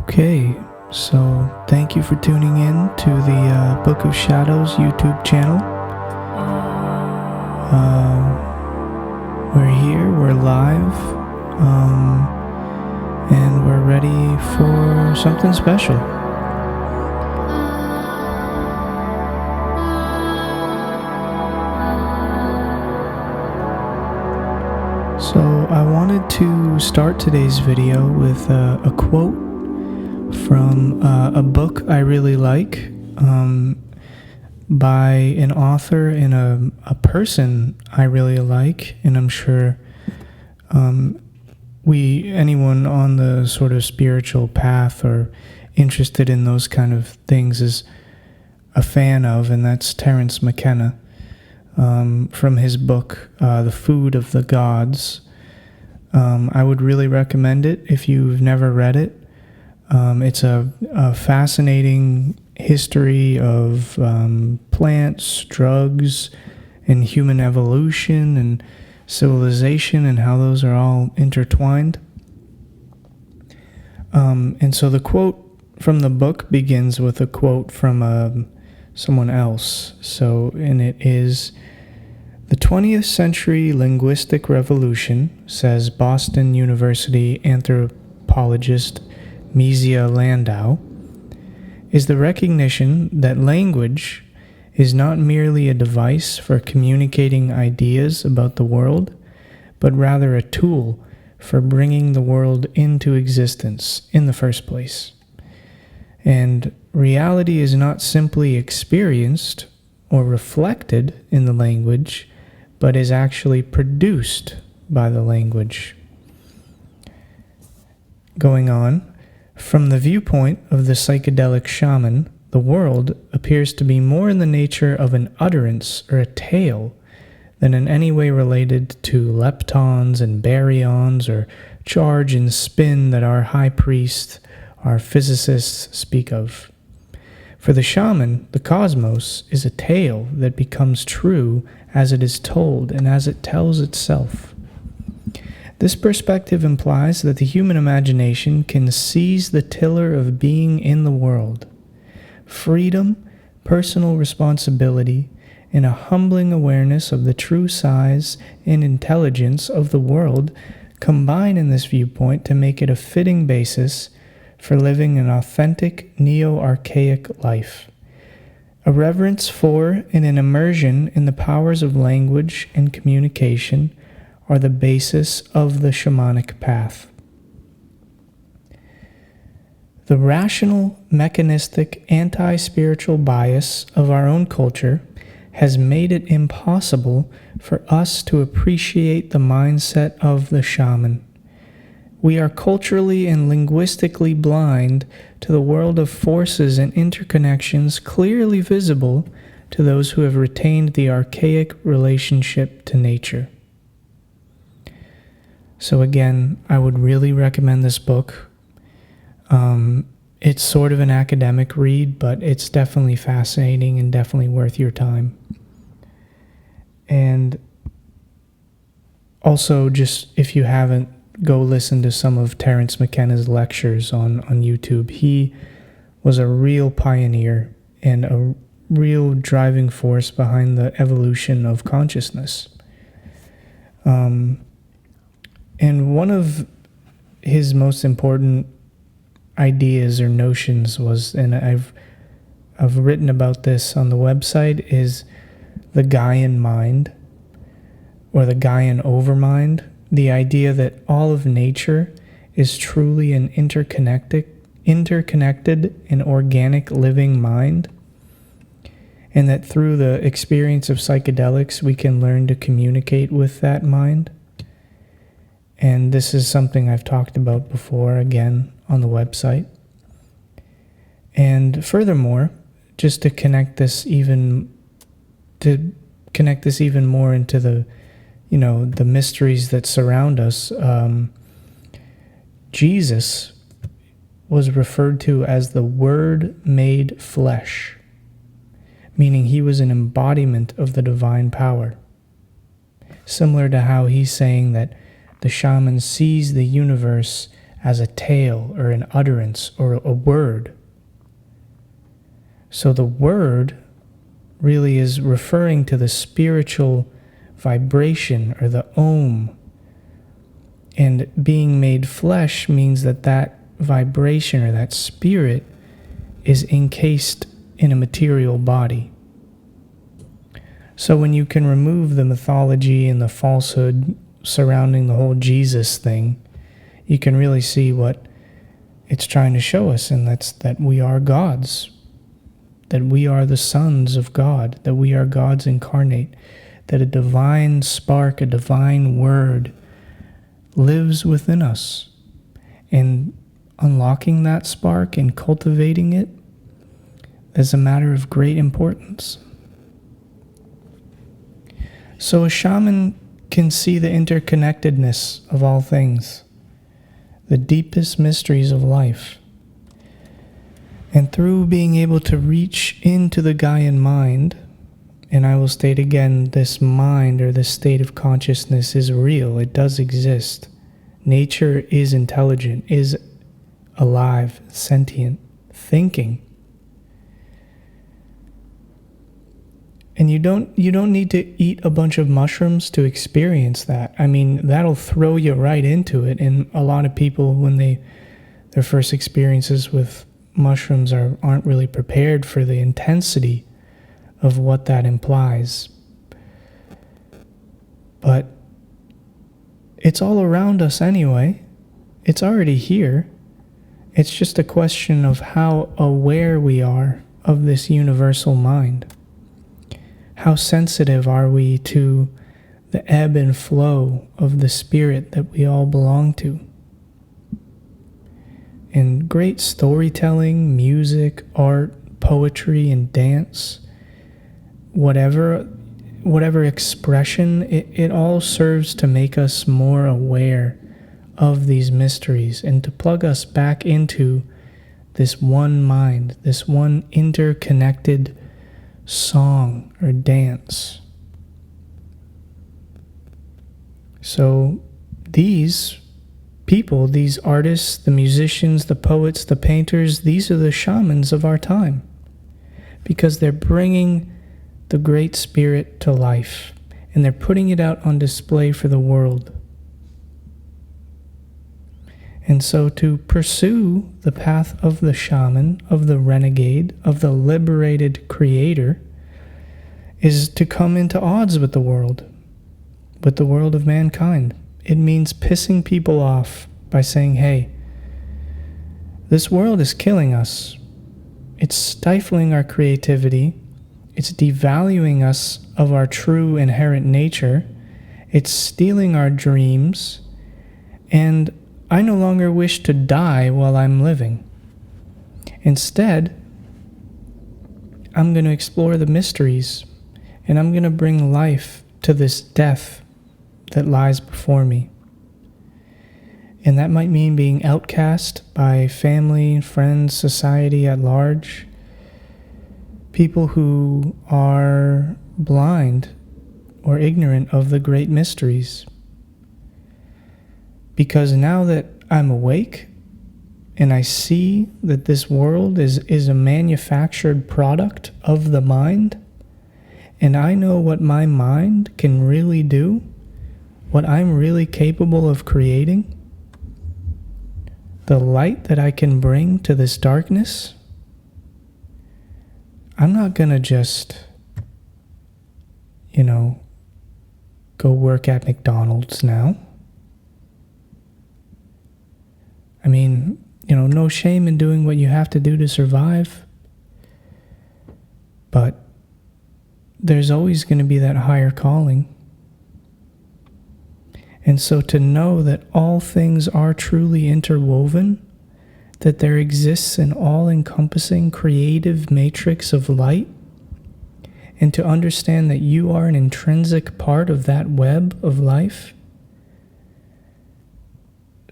Okay, so thank you for tuning in to the Book of Shadows YouTube channel. We're here, we're live, and we're ready for something special. So I wanted to start today's video with a quote from a book I really like by an author and a person I really like, and I'm sure anyone on the sort of spiritual path or interested in those kind of things is a fan of, and that's Terence McKenna from his book The Food of the Gods. I would really recommend it if you've never read it. It's a fascinating history of plants, drugs, and human evolution and civilization and how those are all intertwined. And so the quote from the book begins with a quote from someone else. And it is, "The 20th century linguistic revolution," says Boston University anthropologist Mizia Landau, "is the recognition that language is not merely a device for communicating ideas about the world, but rather a tool for bringing the world into existence in the first place. And reality is not simply experienced or reflected in the language, but is actually produced by the language." Going on, "From the viewpoint of the psychedelic shaman, the world appears to be more in the nature of an utterance or a tale than in any way related to leptons and baryons or charge and spin that our high priest, our physicists speak of. For the shaman, the cosmos is a tale that becomes true as it is told and as it tells itself. This perspective implies that the human imagination can seize the tiller of being in the world. Freedom, personal responsibility, and a humbling awareness of the true size and intelligence of the world combine in this viewpoint to make it a fitting basis for living an authentic neo-archaic life. A reverence for and an immersion in the powers of language and communication are the basis of the shamanic path. The rational, mechanistic, anti-spiritual bias of our own culture has made it impossible for us to appreciate the mindset of the shaman. We are culturally and linguistically blind to the world of forces and interconnections clearly visible to those who have retained the archaic relationship to nature." So again, I would really recommend this book. It's sort of an academic read, but it's definitely fascinating and definitely worth your time. And also, just if you haven't, go listen to some of Terence McKenna's lectures on YouTube. He was a real pioneer and a real driving force behind the evolution of consciousness. And one of his most important ideas or notions was, and I've written about this on the website, is the guyan mind, or the guyan overmind. The idea that all of nature is truly an interconnected and organic living mind, and that through the experience of psychedelics we can learn to communicate with that mind. And this is something I've talked about before, again, on the website. And furthermore, just to connect this even more into the mysteries that surround us, Jesus was referred to as the Word made flesh, meaning he was an embodiment of the divine power. Similar to how he's saying that the shaman sees the universe as a tale or an utterance or a word. So the word really is referring to the spiritual vibration or the Om. And being made flesh means that that vibration or that spirit is encased in a material body. So when you can remove the mythology and the falsehood surrounding the whole Jesus thing, you can really see what it's trying to show us, and that's that we are gods, that we are the sons of God, that we are gods incarnate, that a divine spark, a divine word lives within us. And unlocking that spark and cultivating it is a matter of great importance. So a shaman can see the interconnectedness of all things, the deepest mysteries of life. And through being able to reach into the guyan mind, and I will state again, this mind or this state of consciousness is real, it does exist. Nature is intelligent, is alive, sentient, thinking. And you don't need to eat a bunch of mushrooms to experience that. I mean, that'll throw you right into it. And a lot of people, when their first experiences with mushrooms aren't really prepared for the intensity of what that implies. But it's all around us anyway. It's already here. It's just a question of how aware we are of this universal mind. How sensitive are we to the ebb and flow of the spirit that we all belong to? And great storytelling, music, art, poetry, and dance, whatever expression, it all serves to make us more aware of these mysteries and to plug us back into this one mind, this one interconnected song or dance. So these people, these artists, the musicians, the poets, the painters, these are the shamans of our time, because they're bringing the Great Spirit to life and they're putting it out on display for the world. And so to pursue the path of the shaman, of the renegade, of the liberated creator, is to come into odds with the world of mankind. It means pissing people off by saying, hey, this world is killing us. It's stifling our creativity. It's devaluing us of our true inherent nature. It's stealing our dreams. And I no longer wish to die while I'm living. Instead, I'm going to explore the mysteries, and I'm going to bring life to this death that lies before me. And that might mean being outcast by family, friends, society at large, people who are blind or ignorant of the great mysteries. Because now that I'm awake and I see that this world is a manufactured product of the mind, and I know what my mind can really do, what I'm really capable of creating, the light that I can bring to this darkness, I'm not going to just, go work at McDonald's now. I mean, no shame in doing what you have to do to survive. But there's always going to be that higher calling. And so to know that all things are truly interwoven, that there exists an all-encompassing creative matrix of light, and to understand that you are an intrinsic part of that web of life.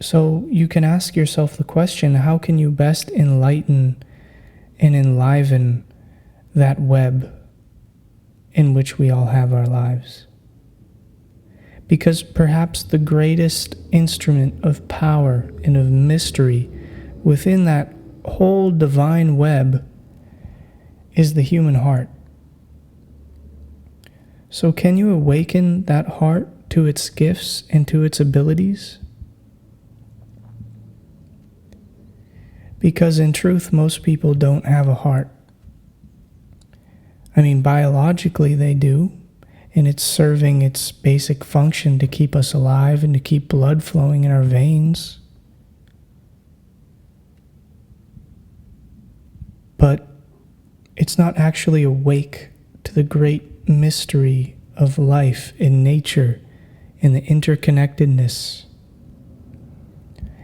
So you can ask yourself the question, how can you best enlighten and enliven that web in which we all have our lives? Because perhaps the greatest instrument of power and of mystery within that whole divine web is the human heart. So can you awaken that heart to its gifts and to its abilities? Because in truth, most people don't have a heart. I mean, biologically they do, and it's serving its basic function to keep us alive and to keep blood flowing in our veins. But it's not actually awake to the great mystery of life in nature and the interconnectedness.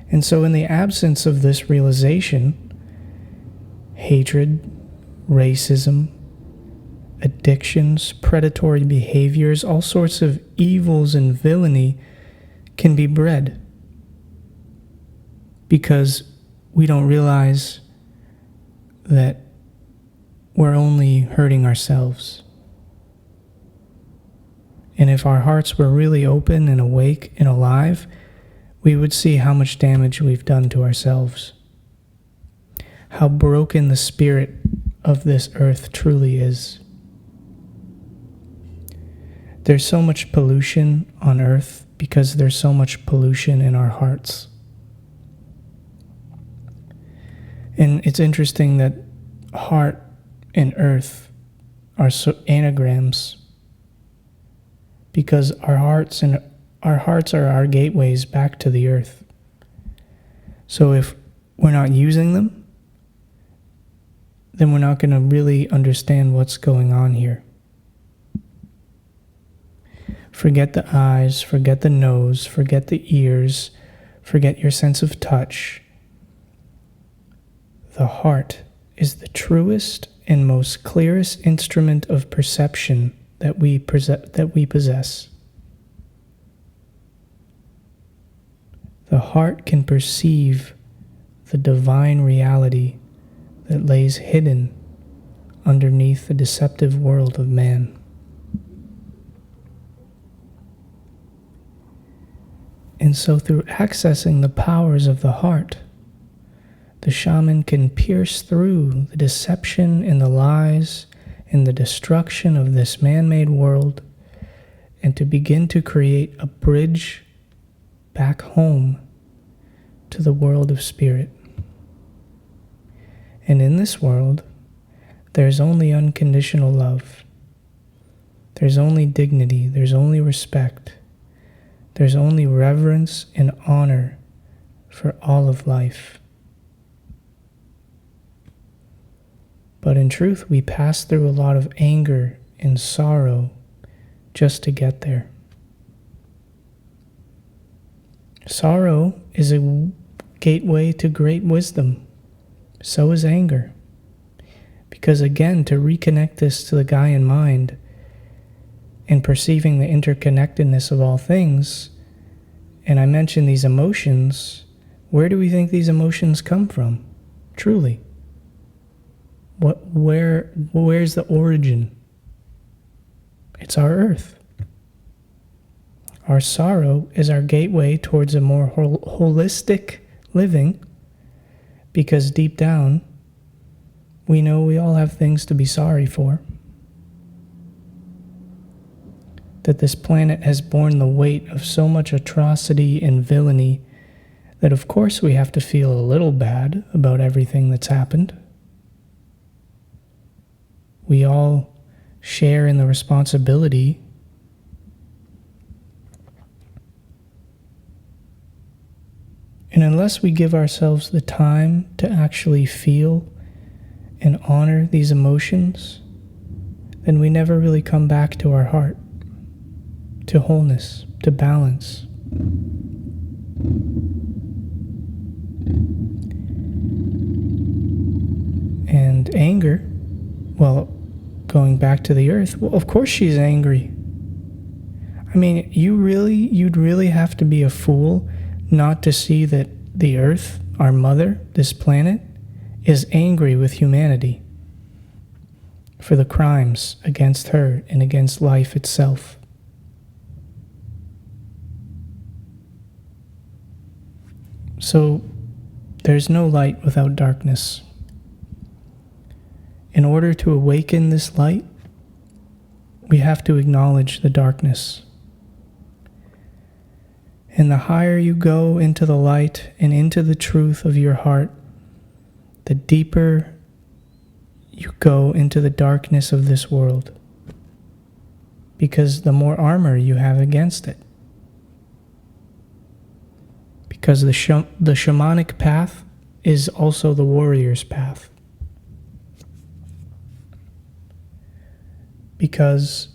And so in the absence of this realization, hatred, racism, addictions, predatory behaviors, all sorts of evils and villainy can be bred because we don't realize that we're only hurting ourselves. And if our hearts were really open and awake and alive, we would see how much damage we've done to ourselves, how broken the spirit of this earth truly is. There's so much pollution on earth because there's so much pollution in our hearts. And it's interesting that heart and earth are so anagrams, because our hearts are our gateways back to the earth. So if we're not using them, then we're not going to really understand what's going on here. Forget the eyes, forget the nose, forget the ears, forget your sense of touch. The heart is the truest and most clearest instrument of perception that we possess. The heart can perceive the divine reality that lays hidden underneath the deceptive world of man. And so through accessing the powers of the heart, the shaman can pierce through the deception and the lies and the destruction of this man-made world, and to begin to create a bridge back home to the world of spirit. And in this world, there's only unconditional love. There's only dignity. There's only respect. There's only reverence and honor for all of life. But in truth, we pass through a lot of anger and sorrow just to get there. Sorrow is a gateway to great wisdom. So is anger. Because again, to reconnect this to the guyan mind and perceiving the interconnectedness of all things, and I mentioned these emotions, where do we think these emotions come from? Truly. Where's the origin? It's our earth. Our sorrow is our gateway towards a more holistic living, because deep down, we know we all have things to be sorry for. That this planet has borne the weight of so much atrocity and villainy that of course we have to feel a little bad about everything that's happened. We all share in the responsibility. And unless we give ourselves the time to actually feel and honor these emotions, then we never really come back to our heart, to wholeness, to balance. And anger, well, going back to the earth, well, of course she's angry. I mean, you'd really have to be a fool not to see that the earth, our mother, this planet, is angry with humanity for the crimes against her and against life itself. So there's no light without darkness. In order to awaken this light, we have to acknowledge the darkness. And the higher you go into the light and into the truth of your heart, the deeper you go into the darkness of this world, because the more armor you have against it. Because the shamanic path is also the warrior's path. Because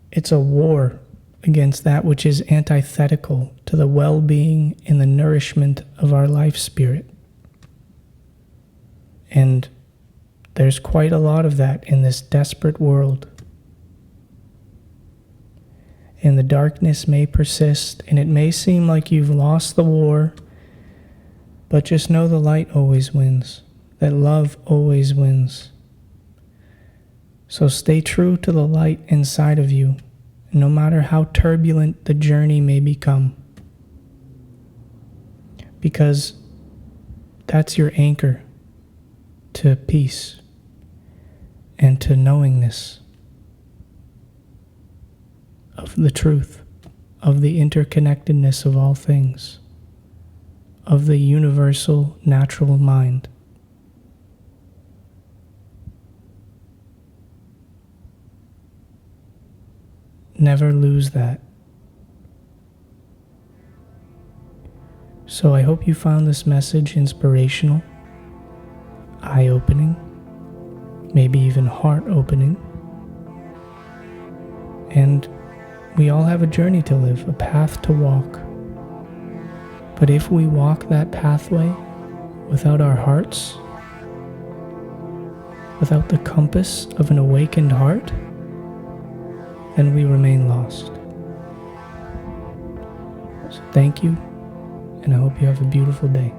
it's a war against that which is antithetical to the well-being and the nourishment of our life spirit. And there's quite a lot of that in this desperate world. And the darkness may persist, and it may seem like you've lost the war, but just know the light always wins, that love always wins. So stay true to the light inside of you, no matter how turbulent the journey may become. Because that's your anchor to peace and to knowingness of the truth, of the interconnectedness of all things, of the universal natural mind. Never lose that. So I hope you found this message inspirational, eye-opening, maybe even heart-opening. And we all have a journey to live, a path to walk. But if we walk that pathway without our hearts, without the compass of an awakened heart, then we remain lost. So thank you, and I hope you have a beautiful day.